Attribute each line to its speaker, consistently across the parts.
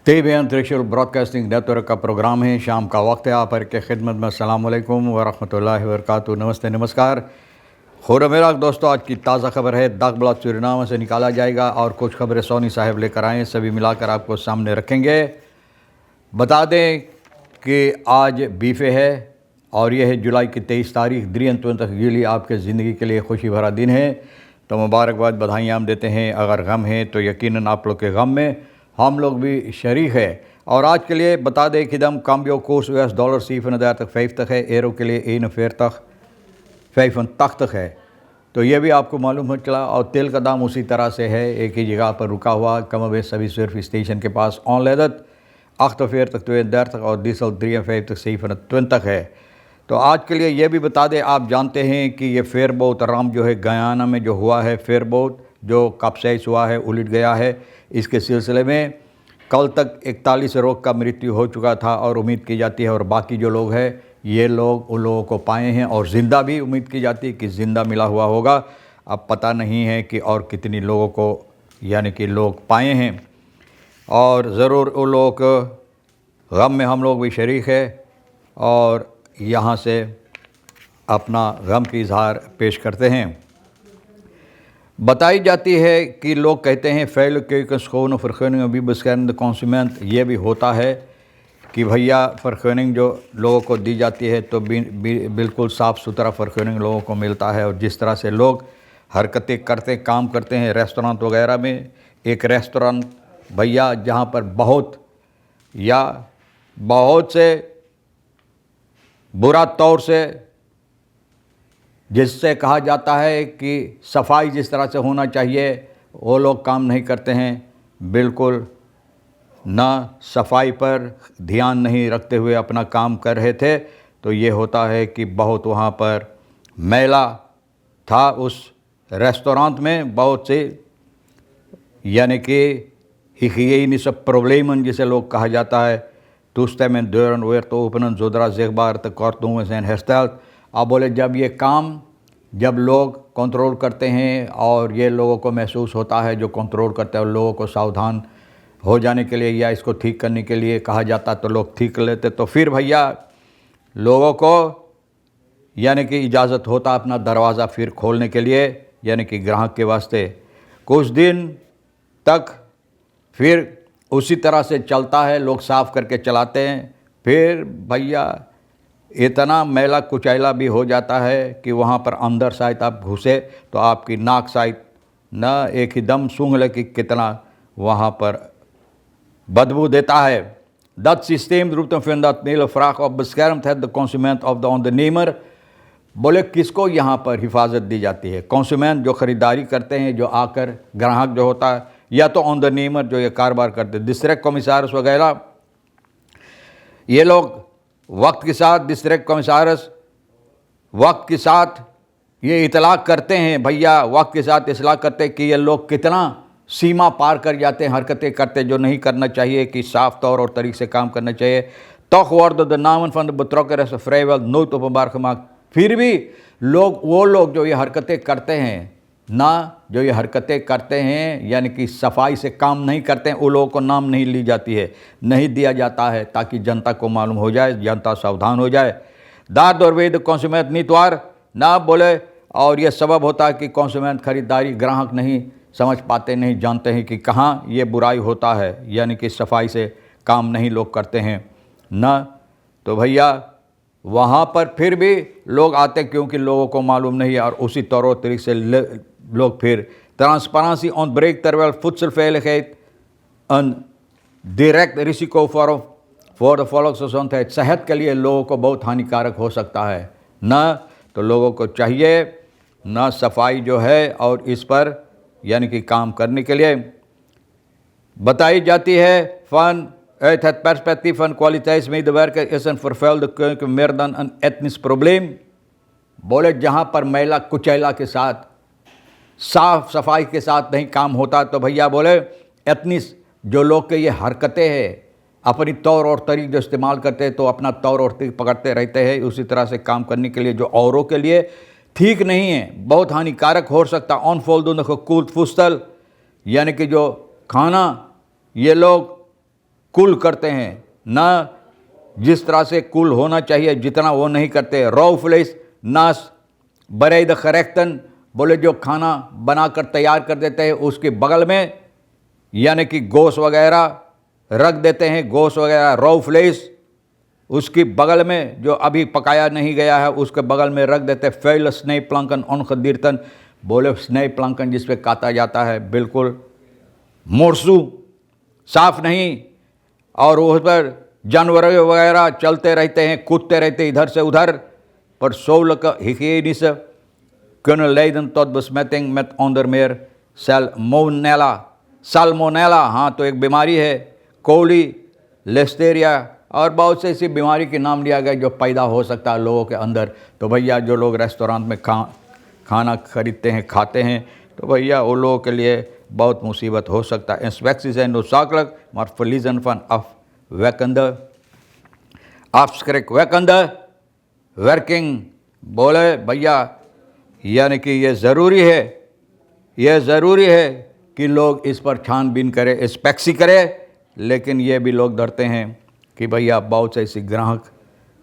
Speaker 1: तेब अंतरिक्ष broadcasting network का programme है। शाम का वक्त है। आप हर के खिदमत में अस्सलाम वालेकुम वरहमतुल्लाहि वबरकातुहू। नमस्ते नमस्कार। मेरा दोस्तों, आज की ताज़ा खबर है। दाग ब्लॉक सूरीनाम से निकाला जाएगा और कुछ खबरें सोनी साहब लेकर आए, सभी मिलाकर आपको सामने रखेंगे। बता दें कि आज बीफे है और यह है जुलाई की 23 तारीख। 23 जुलाई आपके ज़िंदगी के लिए खुशी भरा दिन है, तो मुबारकबाद, बधाइयाँ हम देते हैं। अगर गम है तो यकीनन आप लोग के गम में हम लोग भी शरीक है। और आज के लिए बता दें कि दम काम्बियो कोर्स US डॉलर $7 है, एरो के लिए 41 है। तो ये भी आपको मालूम हो चला। और तेल का दाम उसी तरह से है, एक ही जगह पर रुका हुआ, कम बेश सभी सर्फ स्टेशन के पास ऑन लेदत 48 और डीजल 53 है। तो आज के लिए ये भी बता दें, आप जानते हैं कि ये फेयरबोट राम जो है गयाना में जो हुआ है, फेयरबोट जो कैप्साइज हुआ है, उलट गया है। इसके सिलसिले में कल तक 41 लोग का मृत्यु हो चुका था और उम्मीद की जाती है, और बाकी जो लोग हैं ये लोग उन लोगों को पाए हैं, और ज़िंदा भी उम्मीद की जाती है कि ज़िंदा मिला हुआ होगा। अब पता नहीं है कि और कितनी लोगों को यानी कि लोग पाए हैं, और ज़रूर उन लोगों को गम में हम लोग भी शरीक है और यहाँ से अपना गम की इजहार पेश करते हैं। बताई जाती है कि लोग कहते हैं फ़ैल के स्कोन फ़रख़निंग अभी बस्कैन कॉन्सूमेंट, ये भी होता है कि भैया फ़रख़निंग जो लोगों को दी जाती है तो बिल्कुल साफ़ सुथरा फ़रख़निंग लोगों को मिलता है। और जिस तरह से लोग हरकतें करते काम करते हैं रेस्टोरेंट वगैरह में, एक रेस्टोरेंट भैया जहाँ पर बहुत से बुरा तौर से, जिससे कहा जाता है कि सफाई जिस तरह से होना चाहिए, वो लोग काम नहीं करते हैं। बिल्कुल ना सफाई पर ध्यान नहीं रखते हुए अपना काम कर रहे थे। तो ये होता है कि बहुत वहाँ पर मैला था उस रेस्टोरेंट में, बहुत से यानी कि हिगियनिस प्रॉब्लम जिसे लोग कहा जाता है। टूस्टेमें deuren werd openen zodra zichtbaar tekortkomingen zijn hersteld। अब बोले जब लोग कंट्रोल करते हैं और ये लोगों को महसूस होता है, जो कंट्रोल करते हैं, लोगों को सावधान हो जाने के लिए या इसको ठीक करने के लिए कहा जाता तो लोग ठीक कर लेते। तो फिर भैया लोगों को यानी कि इजाज़त होता अपना दरवाज़ा फिर खोलने के लिए, यानी कि ग्राहक के वास्ते। कुछ दिन तक फिर उसी तरह से चलता है, लोग साफ़ करके चलाते हैं। फिर भैया इतना मैला कुचैला भी हो जाता है कि वहाँ पर अंदर शायद आप घुसे तो आपकी नाक शायद न एक ही दम सूंघ ले कि कितना वहाँ पर बदबू देता है। Dat systeem roept een fundamentele vraag op, beschermt het de consument of de ondernemer। बोले किसको यहाँ पर हिफाजत दी जाती है? कंज्यूमेंट जो ख़रीदारी करते हैं, जो आकर ग्राहक जो होता है, या तो ऑनरनेमर जो ये कारोबार करते हैं, डिस्ट्रिक्ट कमिश्नर्स वगैरह। ये लोग वक्त के साथ डिस्ट्रिक्ट कमिश्नर्स वक्त के साथ ये इतला करते हैं, भैया वक्त के साथ इतला करते हैं कि ये लोग कितना सीमा पार कर जाते हैं, हरकतें करते जो नहीं करना चाहिए, कि साफ तौर और तरीके से काम करना चाहिए। toch worden de namen van de betrokken is vrijwel nooit openbaar gemaakt। फिर भी वो लोग जो ये हरकतें करते हैं यानी कि सफाई से काम नहीं करते हैं, उन लोगों को नाम नहीं ली जाती है, नहीं दिया जाता है, ताकि जनता को मालूम हो जाए, जनता सावधान हो जाए। दाद और वेद कंज्यूमेंट नीतवार ना बोले, और ये सबब होता है कि कंज्यूमेंट खरीदारी ग्राहक नहीं समझ पाते, नहीं जानते हैं कि कहाँ ये बुराई होता है, यानी कि सफाई से काम नहीं लोग करते हैं ना। तो भैया वहाँ पर फिर भी लोग आते क्योंकि लोगों को मालूम नहीं है, और उसी तौर तरीके से लोग फिर transparency ontbreekt terwijl voedselveiligheid een direct risico voor de volksgezondheid, सेहत के लिए लोगों को बहुत हानिकारक हो सकता है ना। तो लोगों को चाहिए ना सफाई जो है और इस पर यानी कि काम करने के लिए बताई जाती है। फन uit het perspectief van kwaliteitsmedewerker is een vervuilde keuken meer dan een etnisch probleem। बोले जहाँ पर मैला कुचैला के साथ साफ सफाई के साथ नहीं काम होता, तो भैया बोले एथनिस जो लोग के ये हरकतें हैं, अपनी तौर और तरीक़ जो इस्तेमाल करते हैं, तो अपना तौर और तरीक़ पकड़ते रहते हैं उसी तरह से काम करने के लिए, जो औरों के लिए ठीक नहीं है, बहुत हानिकारक हो सकता। onvoldoende gekoeld voedsel यानी कि जो खाना ये लोग कूल करते हैं, ना जिस तरह से कूल होना चाहिए जितना वो नहीं करते। रॉफलेस नास बरेद खरेक्तन, बोले जो खाना बनाकर तैयार कर देते हैं उसके बगल में यानी कि गोश्त वगैरह रख देते हैं, गोश्त वगैरह रॉफलेस उसकी बगल में जो अभी पकाया नहीं गया है उसके बगल में रख देते हैं। फेल स्नेह प्लंकन अनखदीरतन, बोले स्नेह प्लंकन जिस पे काटा जाता है बिल्कुल मोरसू साफ नहीं, और उस पर जानवर वगैरह चलते रहते हैं, कूदते रहते हैं इधर से उधर। पर सोलक हिकेनिस kunnen leiden tot besmetting met onder meer salmonella, हाँ तो एक बीमारी है, कोली, लिस्टेरिया और बहुत से ऐसी बीमारी के नाम लिया गया जो पैदा हो सकता है लोगों के अंदर। तो भैया जो लोग रेस्टोरेंट में खाना खरीदते हैं, खाते हैं, तो भैया वो लोगों के लिए बहुत मुसीबत हो सकता है। इंस्पेक्सिस and नोसाकलक maar verliezen van afschrikwekkende werking, बोले भैया यानी कि ये ज़रूरी है कि लोग इस पर छानबीन करें, इंस्पेक्सी करें। लेकिन ये भी लोग डरते हैं कि भैया बहुत से ऐसे ग्राहक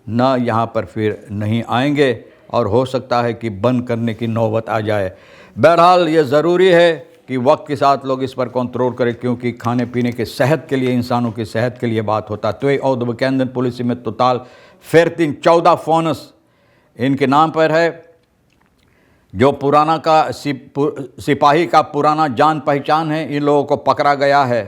Speaker 1: ना यहाँ पर फिर नहीं आएंगे और हो सकता है कि बंद करने की नौबत आ जाए। बहरहाल ये ज़रूरी है कि वक्त के साथ लोग इस पर कंट्रोल करें, क्योंकि खाने पीने के सेहत के लिए, इंसानों की सेहत के लिए बात होता है। तो और bekenden पुलिस में टोटल 14 फोनस इनके नाम पर है। जो पुराना का सिपाही का पुराना जान पहचान है, इन लोगों को पकड़ा गया है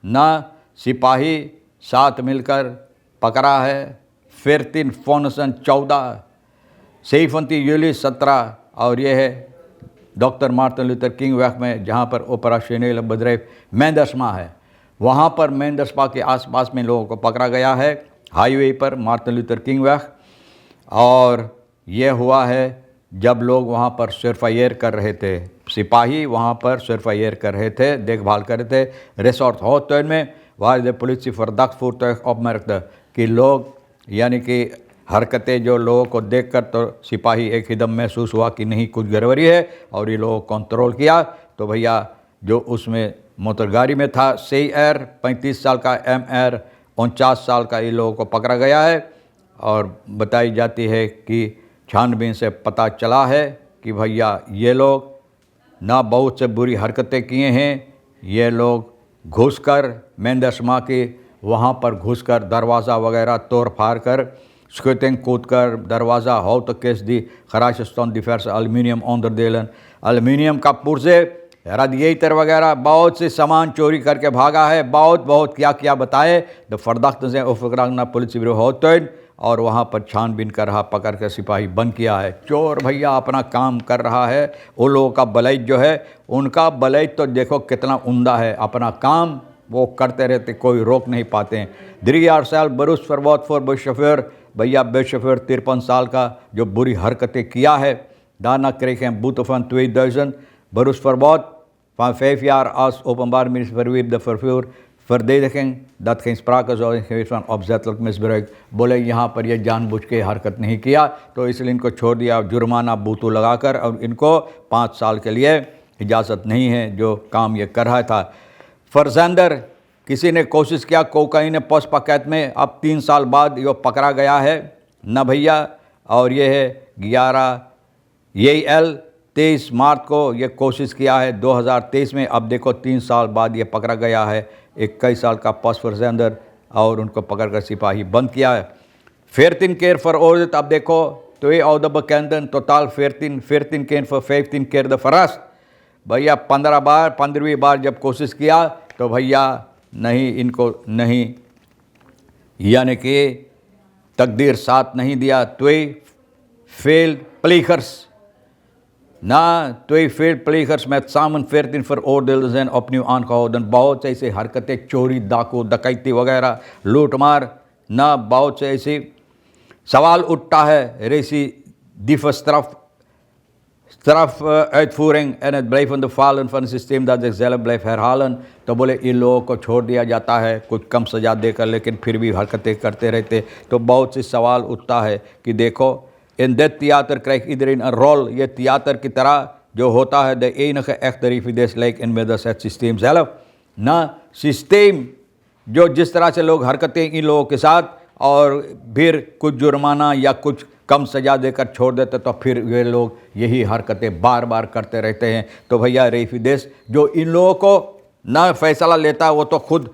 Speaker 1: ना, सिपाही साथ मिलकर पकड़ा है। 14 फोनसन 14 सेफंती यूली 17, और ये है डॉक्टर मार्टिन लूथर किंग वैक में जहाँ पर ऑपरेशनल बद्रेफ मेंदर्समा है, वहाँ पर मेंदर्समा के आसपास में लोगों को पकड़ा गया है हाईवे पर मार्टिन लूथर किंग वैक। और ये हुआ है जब लोग वहाँ पर सरफायर कर रहे थे, सिपाही वहाँ पर सरफायर कर रहे थे, देखभाल कर रहे थे रिसोर्ट होटल में। वार पुलिस फरदक फूरतुग opmerkte कि लोग यानी कि हरकतें जो लोगों को देखकर तो सिपाही एक ही दम महसूस हुआ कि नहीं कुछ गड़बड़ी है, और ये लोगों को कंट्रोल किया। तो भैया जो उसमें मोटर गाड़ी में था CR 35 साल का, MR 49 साल का, ये लोगों को पकड़ा गया है। और बताई जाती है कि छानबीन से पता चला है कि भैया ये लोग ना बहुत से बुरी हरकतें किए हैं। ये लोग घुसकर मेंदर्समा के वहाँ पर घुसकर दरवाज़ा वगैरह तोड़ फाड़ कर, स्कूटिंग कूद कर दरवाज़ा हो तो केस दी खराश स्टोन डिफेंस एल्यूमिनियम ऑनरडेलन, एल्यूमिनियम का पुर्जे, रेडिएटर वगैरह बहुत से सामान चोरी करके भागा है। बहुत क्या बताए। द फरदख्त से उफकराना पुलिस ब्यूरो होटल, और वहाँ पर छानबीन कर रहा, पकड़ कर सिपाही बंद किया है। चोर भैया अपना काम कर रहा है। वो लोगों का बलई जो है, उनका बलई तो देखो कितना उम्दा है, अपना काम वो करते रहते, कोई रोक नहीं पाते हैं। 3 साल बरुस फरवत फॉर बस शफर, भैया बस शफर 53 साल का जो बुरी हरकतें किया है। दाना kregen boete van 2000 beroepsverbod van 5 jaar als openbaar minister verwierp de verdediging dat geen sprake zou zijn geweest van opzettelijk misbruik। बोले यहाँ पर ये जानबूझ के हरकत नहीं किया, तो इसलिए इनको छोड़ दिया जुर्माना बूतू लगाकर, और इनको 5 साल के लिए इजाज़त नहीं है जो काम ये कर रहा था। फरजेंदर किसी ने कोशिश किया कोकाइन पोस्ट पकैत में, अब 3 साल बाद ये पकड़ा गया है न भैया। और ये है 11 23 मार्च को ये कोशिश किया है 2023 में। अब देखो 3 साल बाद ये पकड़ा गया है। 21 साल का पोस्ट फरजेंदर, और उनको पकड़कर सिपाही बंद किया है। 14 केयर फॉर ओर्जित, अब देखो तो ये औद bekenden total 14 care for 15 care the फरस। भैया 15वीं बार जब कोशिश किया तो भैया नहीं, इनको नहीं, यानी कि तकदीर साथ नहीं दिया। त्वे फेल्ड प्लीखर्स ना, त्वे failed प्लीखर्स met samen 14 veroordeelden zijn opnieuw aangehouden। बहुत से ऐसे हरकतें, चोरी, डाकू, डकैती वगैरह, लूटमार ना, बहुत से ऐसी सवाल उठता है recidive strafuitvoering en het blijvende falen van een systeem dat zichzelf blijft herhalen। तो बोले इन लोगों को छोड़ दिया जाता है कुछ कम सज़ा देकर, लेकिन फिर भी हरकतें करते रहते। तो बहुत से सवाल उठता है कि देखो इन dit theater krijgt iedereen een rol। ये थिएटर की तरह जो होता है, de enige echte revides lijkt inmiddels het systeem zelf। ना, सिस्टम जो जिस तरह से लोग हरकतें इन लोगों के साथ, और फिर कुछ जुर्माना या कुछ कम सज़ा देकर छोड़ देते तो फिर वे लोग यही हरकतें बार बार करते रहते हैं। तो भैया रेफी देश जो इन लोगों को ना फैसला लेता है वो तो खुद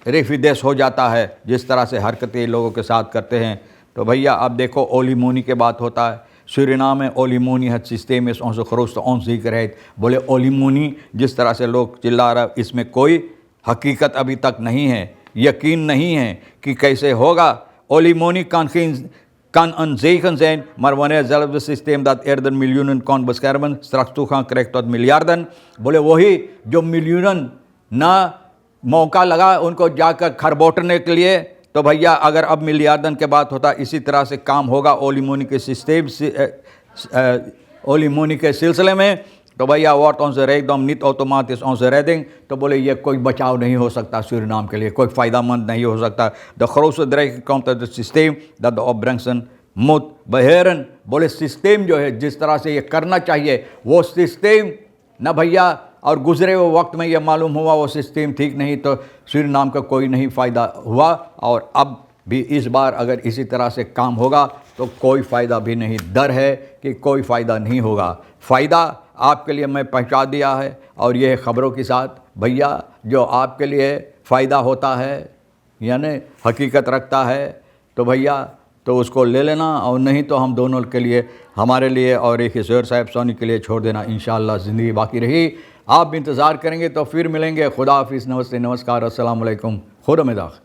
Speaker 1: रेफी देश हो जाता है, जिस तरह से हरकतें इन लोगों के साथ करते हैं। तो भैया अब देखो ओलिमोनी के बात होता है, सूरीनाम में ओलिमोनी है सिस्टम इस onze grootste onzekerheid। बोले ओलिमोनी जिस तरह से लोग चिल्ला रहे, इसमें कोई हकीकत अभी तक नहीं है, यकीन नहीं है कि कैसे होगा। ओलिमोनी kan een zegen zijn, maar wanneer hetzelfde systeem dat eerder miljoenen kon beschermen straks toegang krijgt tot miljarden, बोले वही जो मिलियन ना मौका लगा उनको जाकर खरबोटने के लिए, तो भैया अगर अब मिलियार्डन के बात होता इसी तरह से काम होगा ओलिमोनी के सिस्टम ओलिमोनी के सिलसिले में, तो भैया wordt onze rijkdom niet automatisch onze redding। तो बोले ये कोई बचाव नहीं हो सकता, सूरीनाम के लिए कोई फ़ायदामंद नहीं हो सकता। de grootste dreiging komt uit het systeem dat de opbrengsten moet beheren। बोले सिस्टम जो है जिस तरह से ये करना चाहिए वो सिस्टम ना भैया, और गुजरे हुए वक्त में ये मालूम हुआ वो सिस्टम ठीक नहीं, तो सूरीनाम का कोई नहीं फ़ायदा हुआ। और अब भी इस बार अगर इसी तरह से काम होगा तो कोई फ़ायदा भी नहीं, डर है कि कोई फ़ायदा नहीं होगा। फ़ायदा आपके लिए मैं पहुंचा दिया है, और ये ख़बरों के साथ भैया जो आपके लिए फ़ायदा होता है यानी हकीकत रखता है, तो भैया तो उसको ले लेना, और नहीं तो हम दोनों के लिए, हमारे लिए और एक ज़ोहर साहब सोनी के लिए छोड़ देना। इंशाअल्लाह ज़िंदगी बाकी रही, आप भी इंतज़ार करेंगे तो फिर मिलेंगे। खुदा हाफिज़, नमस्ते, नमस्कार, अस्सलाम वालेकुम, खुदा में दाख।